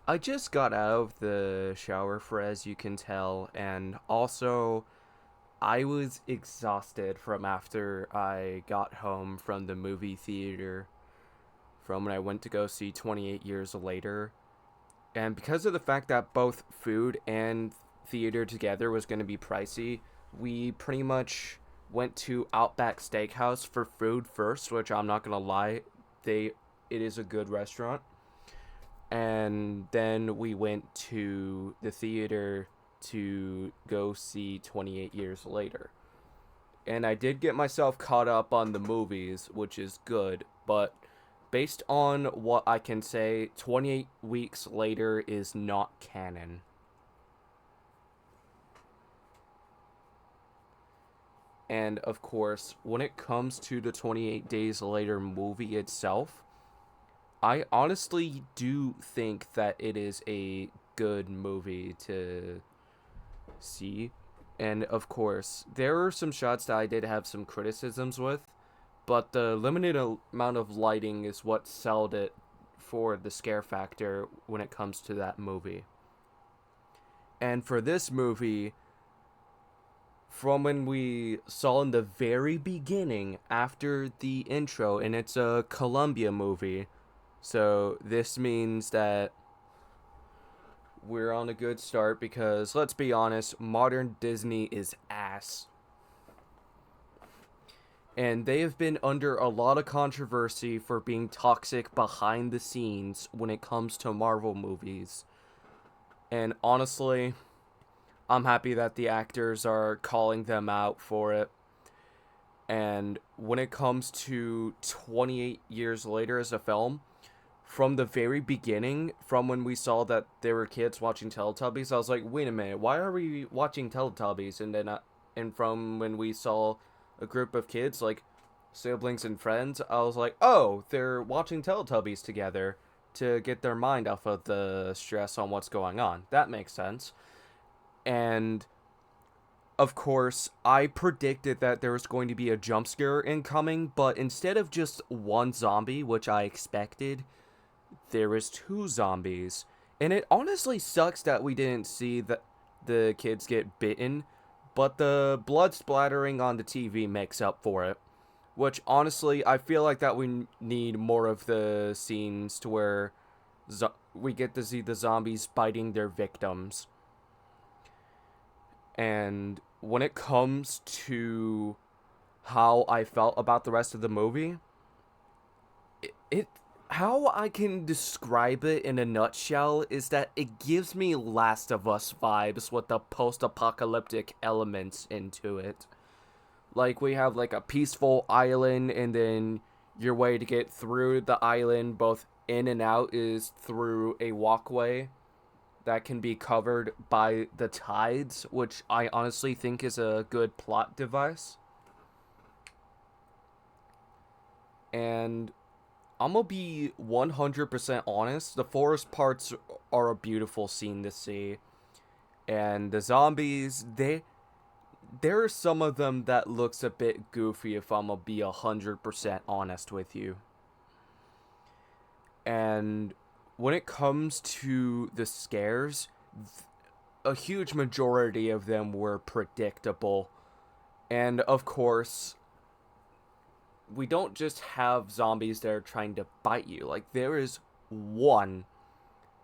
I just got out of the shower, for as you can tell, and also I was exhausted from after I got home from the movie theater from when I went to go see 28 Years Later. And because of the fact that both food and theater together was going to be pricey, we pretty much went to Outback Steakhouse for food first, which I'm not going to lie, they it is a good restaurant. And then we went to the theater to go see 28 Years Later. And I did get myself caught up on the movies, which is good, but based on what I can say, 28 Weeks Later is not canon. And of course, when it comes to the 28 Days Later movie itself, I honestly do think that it is a good movie to see. And of course, there are some shots that I did have some criticisms with, but the limited amount of lighting is what sold it for the scare factor when it comes to that movie. And for this movie, from when we saw in the very beginning after the intro, and it's a Columbia movie, so this means that we're on a good start because let's be honest, modern Disney is ass. And they have been under a lot of controversy for being toxic behind the scenes when it comes to Marvel movies. And honestly, I'm happy that the actors are calling them out for it. And when it comes to 28 years later as a film, from the very beginning, from when we saw that there were kids watching Teletubbies, I was like, wait a minute, why are we watching Teletubbies? And from when we saw a group of kids, like siblings and friends, I was like, oh, they're watching Teletubbies together to get their mind off of the stress on what's going on. That makes sense. And of course, I predicted that there was going to be a jump scare incoming, but instead of just one zombie, which I expected, there was two zombies. And it honestly sucks that we didn't see the kids get bitten, but the blood splattering on the TV makes up for it. Which honestly, I feel like that we need more of the scenes to where we get to see the zombies biting their victims. And when it comes to how I felt about the rest of the movie, it how I can describe it in a nutshell is that it gives me Last of Us vibes with the post-apocalyptic elements into it. Like we have like a peaceful island, and then your way to get through the island both in and out is through a walkway that can be covered by the tides, which I honestly think is a good plot device. And I'm gonna be 100% honest, the forest parts are a beautiful scene to see. And the zombies, there are some of them that looks a bit goofy if I'm gonna be 100% honest with you. And when it comes to the scares, a huge majority of them were predictable. And of course, we don't just have zombies that are trying to bite you. Like, there is one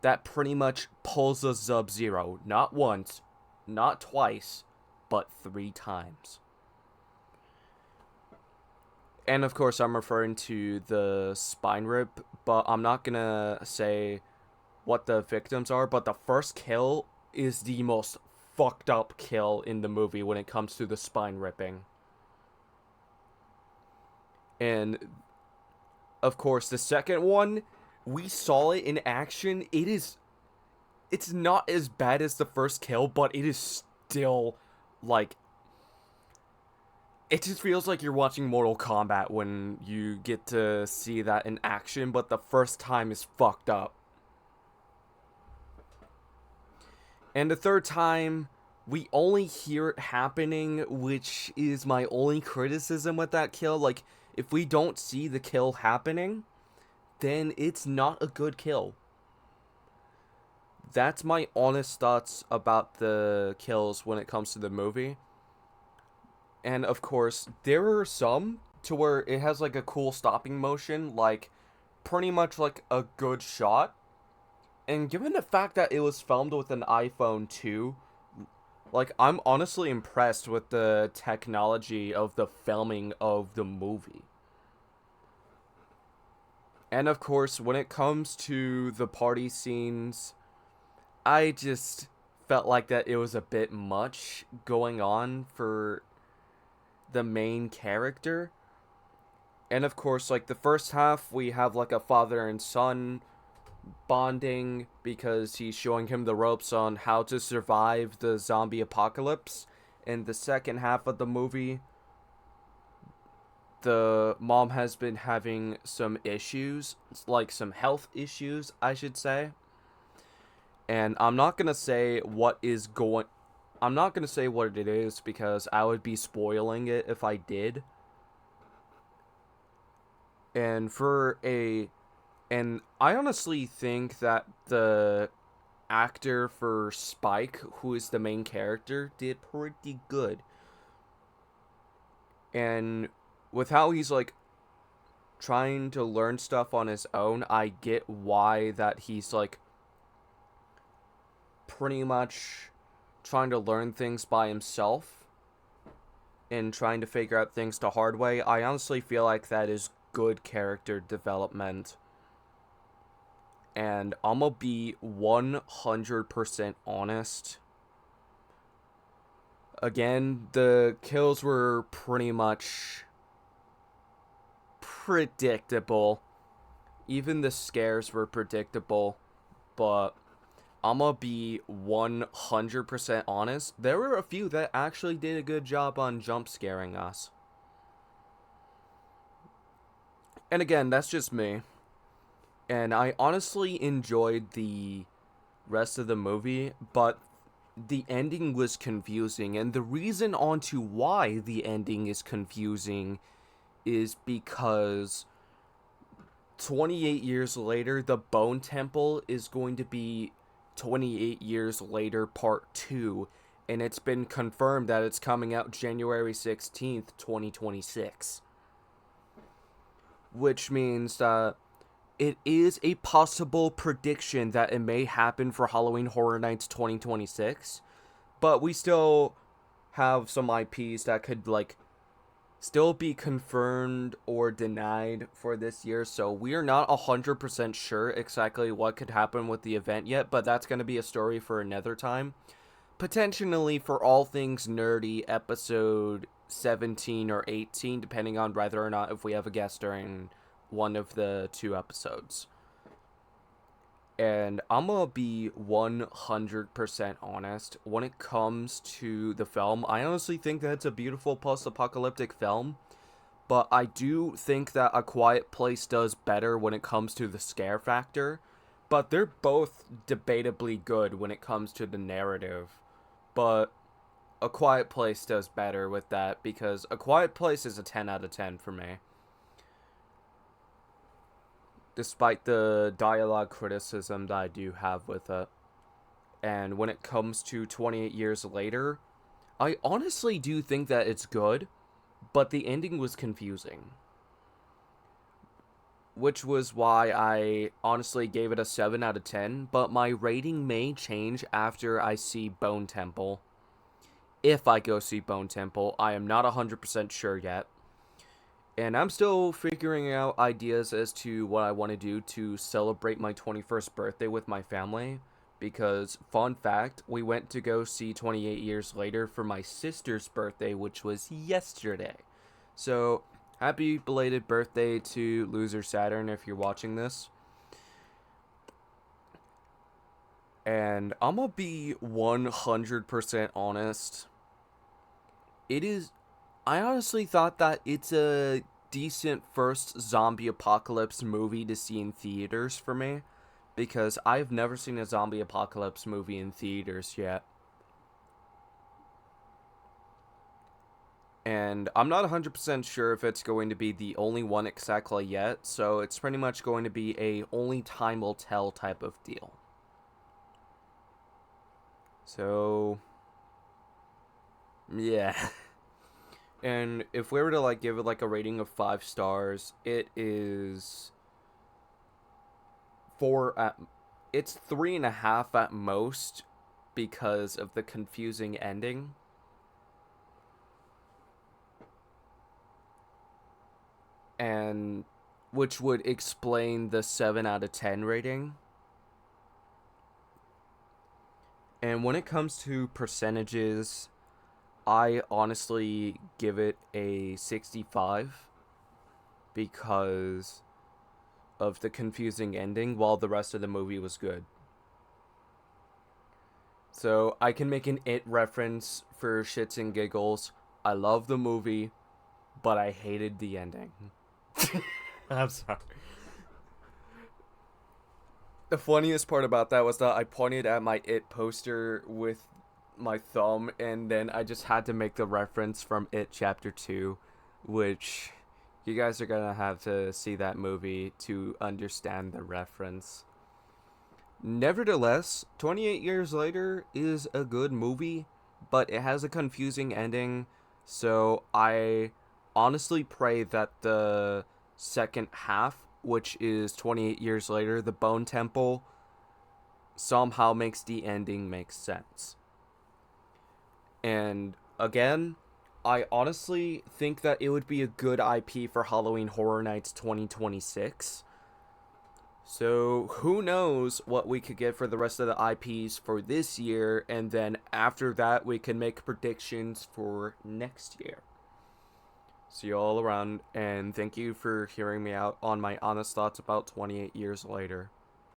that pretty much pulls a Sub Zero. Not once, not twice, but three times. And of course, I'm referring to the spine rip, but I'm not gonna say what the victims are. But the first kill is the most fucked up kill in the movie when it comes to the spine ripping. And of course, the second one, we saw it in action. It's not as bad as the first kill, but it is still like it just feels like you're watching Mortal Kombat when you get to see that in action, but the first time is fucked up. And the third time, we only hear it happening, which is my only criticism with that kill. Like, if we don't see the kill happening, then it's not a good kill. that's my honest thoughts about the kills when it comes to the movie. And of course, there are some to where it has like a cool stopping motion, like pretty much like a good shot. And given the fact that it was filmed with an iPhone 2, like I'm honestly impressed with the technology of the filming of the movie. And of course, when it comes to the party scenes, I just felt like that it was a bit much going on for the main character. And of course, like the first half, we have like a father and son bonding because he's showing him the ropes on how to survive the zombie apocalypse. In the second half of the movie, the mom has been having some issues, like some health issues, I should say. And I'm not going to say what it is because I would be spoiling it if I did. And for a and I honestly think that the actor for Spike, who is the main character, did pretty good. And with how he's like trying to learn stuff on his own, I get why that he's like pretty much trying to learn things by himself and trying to figure out things the hard way. I honestly feel like that is good character development. And I'm gonna be 100% honest. Again, the kills were pretty much predictable. Even the scares were predictable. But I'm gonna be 100% honest. There were a few that actually did a good job on jump scaring us. And again, that's just me. And I honestly enjoyed the rest of the movie, but the ending was confusing. And the reason onto why the ending is confusing is because 28 years later, the Bone Temple is going to be 28 years later, part 2. And it's been confirmed that it's coming out January 16th, 2026. Which means that it is a possible prediction that it may happen for Halloween Horror Nights 2026. But we still have some IPs that could, like, still be confirmed or denied for this year. So we are not 100% sure exactly what could happen with the event yet. But that's going to be a story for another time. Potentially for All Things Nerdy episode 17 or 18, depending on whether or not if we have a guest during one of the two episodes. And I'm gonna be 100% honest. When it comes to the film, I honestly think that it's a beautiful post-apocalyptic film. But I do think that A Quiet Place does better when it comes to the scare factor. But they're both debatably good when it comes to the narrative. But A Quiet Place does better with that because A Quiet Place is a 10 out of 10 for me. Despite the dialogue criticism that I do have with it. And when it comes to 28 years later, I honestly do think that it's good, but the ending was confusing. Which was why I honestly gave it a 7 out of 10, but my rating may change after I see Bone Temple. If I go see Bone Temple, I am not 100% sure yet. And I'm still figuring out ideas as to what I want to do to celebrate my 21st birthday with my family. Because, fun fact, we went to go see 28 Years Later for my sister's birthday, which was yesterday. So, happy belated birthday to Loser Saturn if you're watching this. And I'm gonna be 100% honest. It is I honestly thought that it's a decent first zombie apocalypse movie to see in theaters for me because I've never seen a zombie apocalypse movie in theaters yet. And I'm not 100% sure if it's going to be the only one exactly yet, so it's pretty much going to be a only time will tell type of deal. So, yeah. And if we were to like give it like a rating of 5 stars, it is four at it's 3.5 at most because of the confusing ending. And which would explain the 7 out of 10 rating. And when it comes to percentages, I honestly give it a 65 because of the confusing ending while the rest of the movie was good. So I can make an It reference for shits and giggles. I love the movie, but I hated the ending. I'm sorry. The funniest part about that was that I pointed at my It poster with my thumb, and then I just had to make the reference from It Chapter 2, which you guys are gonna have to see that movie to understand the reference. Nevertheless, 28 Years Later is a good movie, but it has a confusing ending, so I honestly pray that the second half, which is 28 Years Later, The Bone Temple, somehow makes the ending make sense. And again, I honestly think that it would be a good IP for Halloween Horror Nights 2026. So who knows what we could get for the rest of the IPs for this year, and then after that we can make predictions for next year. See you all around, and thank you for hearing me out on my honest thoughts about 28 years later.